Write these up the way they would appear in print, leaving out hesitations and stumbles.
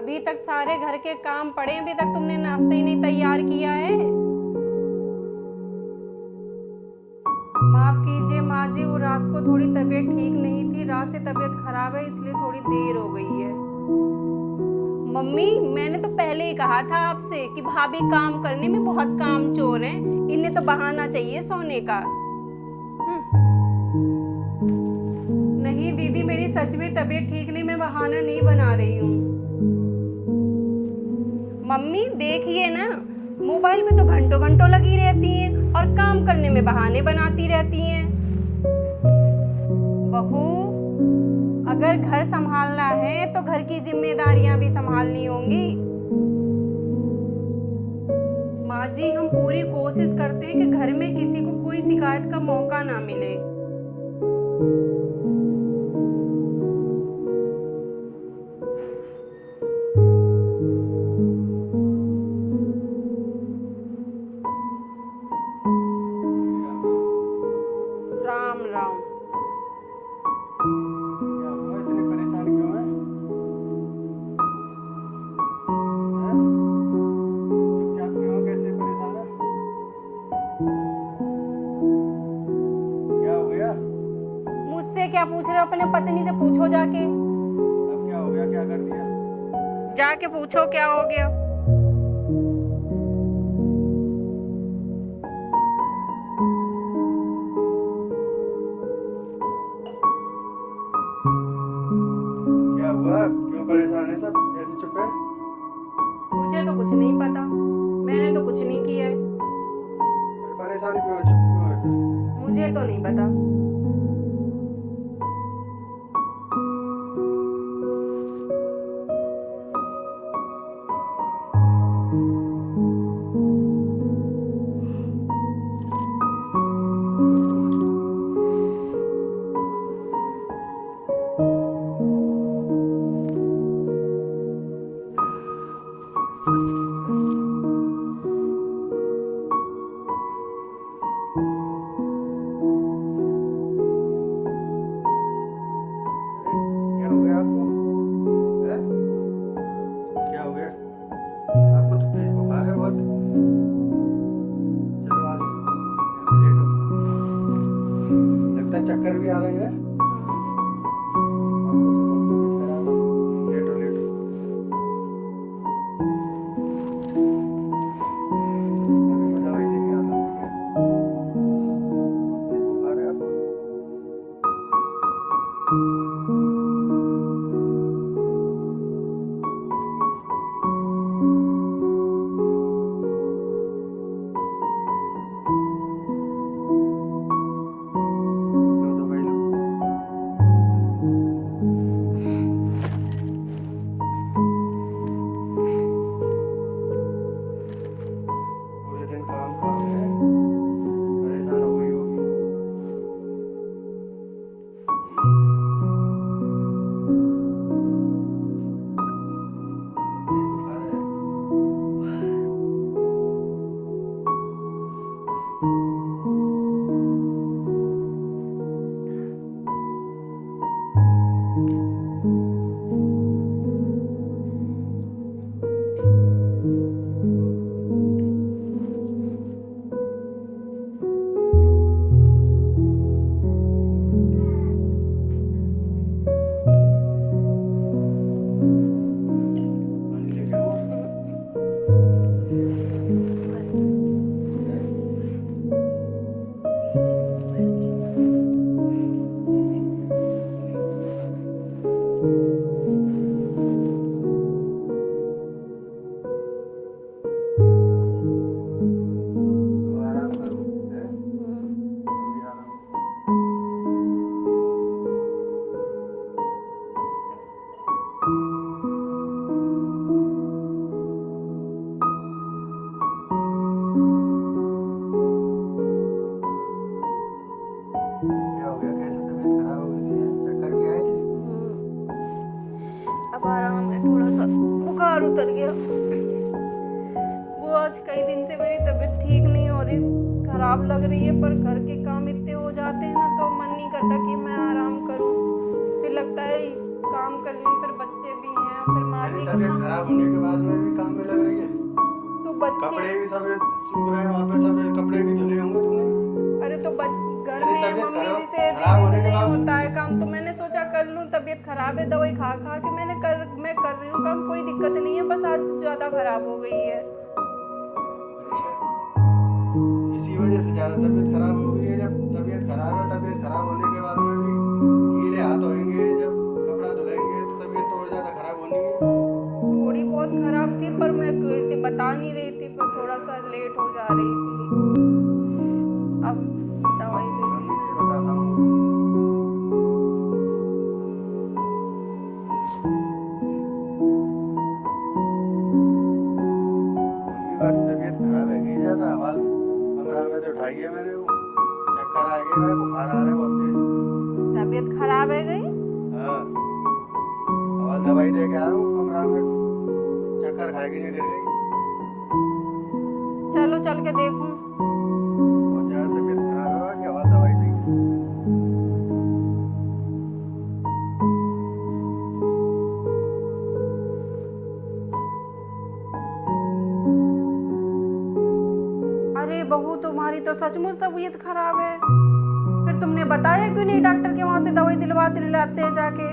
अभी तक सारे घर के काम पड़े, अभी तक तुमने नाश्ता ही नहीं तैयार किया है। माफ कीजिए माँ जी, वो रात को थोड़ी तबीयत ठीक नहीं थी, रात से तबीयत खराब है इसलिए थोड़ी देर हो गई है। मम्मी मैंने तो पहले ही कहा था आपसे कि भाभी काम करने में बहुत कामचोर हैं, इन्हें तो बहाना चाहिए सोने का। नहीं दीदी, मेरी सच में तबीयत ठीक नहीं, मैं बहाना नहीं बना रही हूँ। मम्मी देखिए ना, मोबाइल में तो घंटों घंटों लगी रहती हैं और काम करने में बहाने बनाती रहती हैं। बहू, अगर घर संभालना है तो घर की जिम्मेदारियां भी संभालनी होंगी। माँ जी, हम पूरी कोशिश करते हैं कि घर में किसी को कोई शिकायत का मौका ना मिले। राम राम। क्या हुआ, इतने परेशान क्यों है? चुपचाप क्यों हो? कैसे परेशान है? क्या हो गया? मुझसे क्या पूछ रहे हो? अपने पत्नी से पूछो जाके। अब क्या हो गया? क्या कर दिया? जाके पूछो क्या हो गया। क्या हुआ? क्यों परेशान है सब? कैसे चुप है? मुझे तो कुछ नहीं पता, मैंने तो कुछ नहीं किया है। फिर परेशान क्यों है? चुप क्यों है फिर? मुझे तो नहीं पता। क्या हो गया आपको? हैं? क्या हो गया? आपको तो तेज बुखार है बहुत। चलो आ जाओ, यहाँ पे लेटो। लगता है चक्कर भी आ रहे हैं। आपको तो बहुत तबीयत खराब है। लेटो लेटो। अभी मैं दवाई लेके आता हूँ, ठीक है? बहुत तेज बुखार है आपको। लो दवाई लो। पूरे दिन काम काम है, परेशान हो गई होगी। तेज बुखार है। पानी लेके आओ। बस अब आराम करो, हैं? अभी आराम करो। क्या हो गया? कैसे तबीयत खराब हो गई थी? चक्कर भी आए थे? अब आराम है, थोड़ा सा बुखार उतर गया। वो आज कई दिन से मेरी तबीयत ठीक नहीं हो रही, खराब लग रही है, पर घर के काम इतने हो जाते हैं ना तो मन नहीं करता कि मैं आराम करूं। फिर लगता है काम कर लूं, फिर बच्चे भी हैं, फिर माँ जी जी तबीयत खराब होने के बाद में भी काम में लग रही है। तो बच्चे, कपड़े भी सब सूख रहे हैं, वहाँ पे सब कपड़े भी धुले होंगे तूने। अरे तो घर मेरी में तबीयत मम्मी खराब जी से खराब दीदी होने से के नहीं बावजूद होता है भी- काम, तो मैंने सोचा कर लूँ। तबीयत खराब है, दवाई खा खा के मैं कर रही हूँ काम, कोई दिक्कत नहीं है, बस आज ज़्यादा खराब हो गई है। अच्छा, इसी वजह से ज़्यादा तबीयत खराब हो गई है। जब तबीयत खराब है, तबीयत खराब होने के बाद में भी गीले हाथ होंगे, जब कपड़ा धुलेंगे तो तबीयत तो और ज़्यादा खराब होनी है। थोड़ी बहुत खराब थी, पर मैं किसी बता नहीं रही थी, पर थोड़ा सा लेट हो जा रही थी। अब दवाई ले ली। मम्मी से बताता हूँ। मम्मी बाकी तबीयत खराब है कि ज़्यादा हवाल कमरा में तो उठाई है मैंने, वो चक्कर आ गए हैं, बुखार आ रहा है बहुत तेज। तबीयत खराब है गई। हाँ, हवाल दवाई दे के आया हूँ, कमरा में चक्कर खा के गिर गई। चलो चल के देखूं। बहुत ज़्यादा तबीयत खराब है कि हवाल दवाई देंगे। अरे बहू, तुम्हारी तो सचमुच तबीयत खराब है। फिर तुमने बताया क्यों नहीं डॉक्टर के वहां से दवाई दिलाते हैं जाके।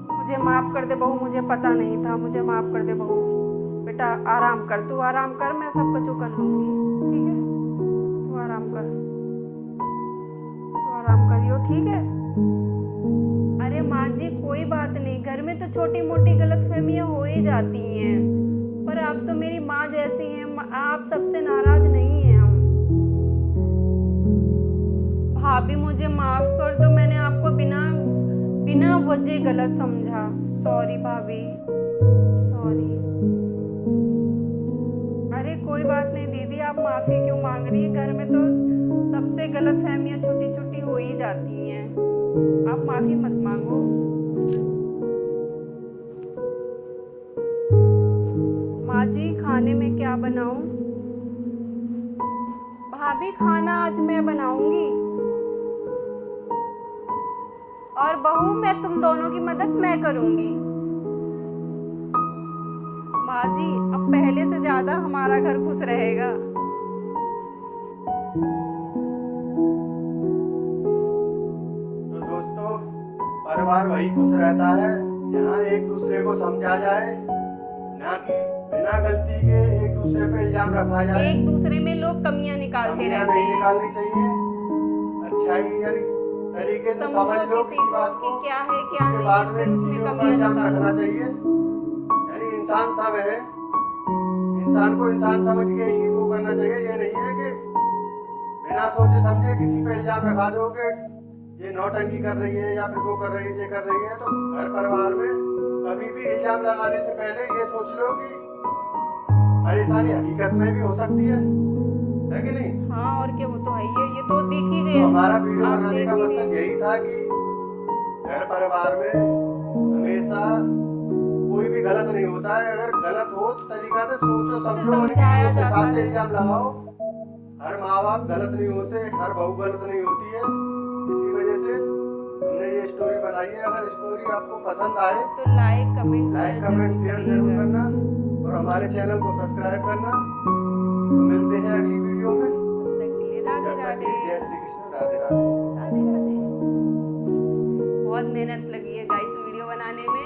मुझे माफ कर दे बहू, मुझे पता नहीं था, मुझे माफ कर दे बहू। बेटा आराम कर, तू आराम कर, मैं सब कुछ कर लूंगी। ठीक है, तू आराम कर, तू आराम करियो, ठीक है। अरे माँ जी कोई बात नहीं, घर में तो छोटी मोटी गलतफहमियां हो ही जाती हैं, पर आप तो मेरी माँ जैसी हैं, आप सबसे नाराज नहीं हैं हम। भाभी मुझे माफ कर दो, मैंने आपको बिना वजह गलत समझा। सॉरी भाभी, सॉरी। अरे कोई बात नहीं दीदी, आप माफी क्यों मांग रही हैं, घर में तो सबसे गलतफहमियां छोटी छोटी हो ही जाती हैं, आप माफी मत मांगो। माँ जी खाने में क्या बनाऊं? भाभी खाना आज मैं बनाऊंगी, और बहू मैं तुम दोनों की मदद मैं करूंगी। माँ जी अब पहले से ज्यादा हमारा घर खुश रहेगा। तो दोस्तों, परिवार वही खुश रहता है जहाँ एक दूसरे को समझा जाए, ना कि बिना गलती के एक दूसरे पे इल्जाम रखा जाए। एक दूसरे में लोग कमियां निकालते कमियां रहते नहीं हैं। निकालनी चाहिए, अच्छाई यानी तरीके से समझो समझ लो किसी किसी को बात कि को, क्या है क्या उसके नहीं बाद है, में फिर किसी उसमें के ऊपर कमियां इल्जाम निकालो। रखना चाहिए। यानी इंसान सब है, इंसान को इंसान समझ के ही वो करना चाहिए। ये नहीं है कि बिना सोचे समझे किसी पे इल्जाम रखा दो कि ये नौटंकी कर रही है या फिर वो कर रही है, ये कर रही है। तो घर परिवार में कभी भी इल्जाम लगाने से पहले ये सोच लो कि परेशानी हकीकत में भी हो सकती है कि नहीं। हाँ और क्या, वो तो है ही है, ये तो दिख ही तो गया। हमारा वीडियो आप बनाने देख का ही मकसद रहे। यही था कि घर परिवार में हमेशा कोई भी गलत नहीं होता है। अगर गलत हो तो तरीका से सोचो समझो, समझाया उसके जाता साथ है। इल्जाम लगाओ। हर माँ बाप गलत नहीं होते, हर बहू गलत नहीं होती है। इसी वजह से हमने ये स्टोरी बनाई है। अगर स्टोरी आपको पसंद आए तो लाइक कमेंट शेयर जरूर करना, और हमारे चैनल को सब्सक्राइब करना। तो मिलते हैं अगली वीडियो में। तब तक के लिए राधे जब तक के राधे। लिए जय श्री कृष्ण, राधे राधे। राधे राधे। बहुत मेहनत लगी है गाइस वीडियो बनाने में।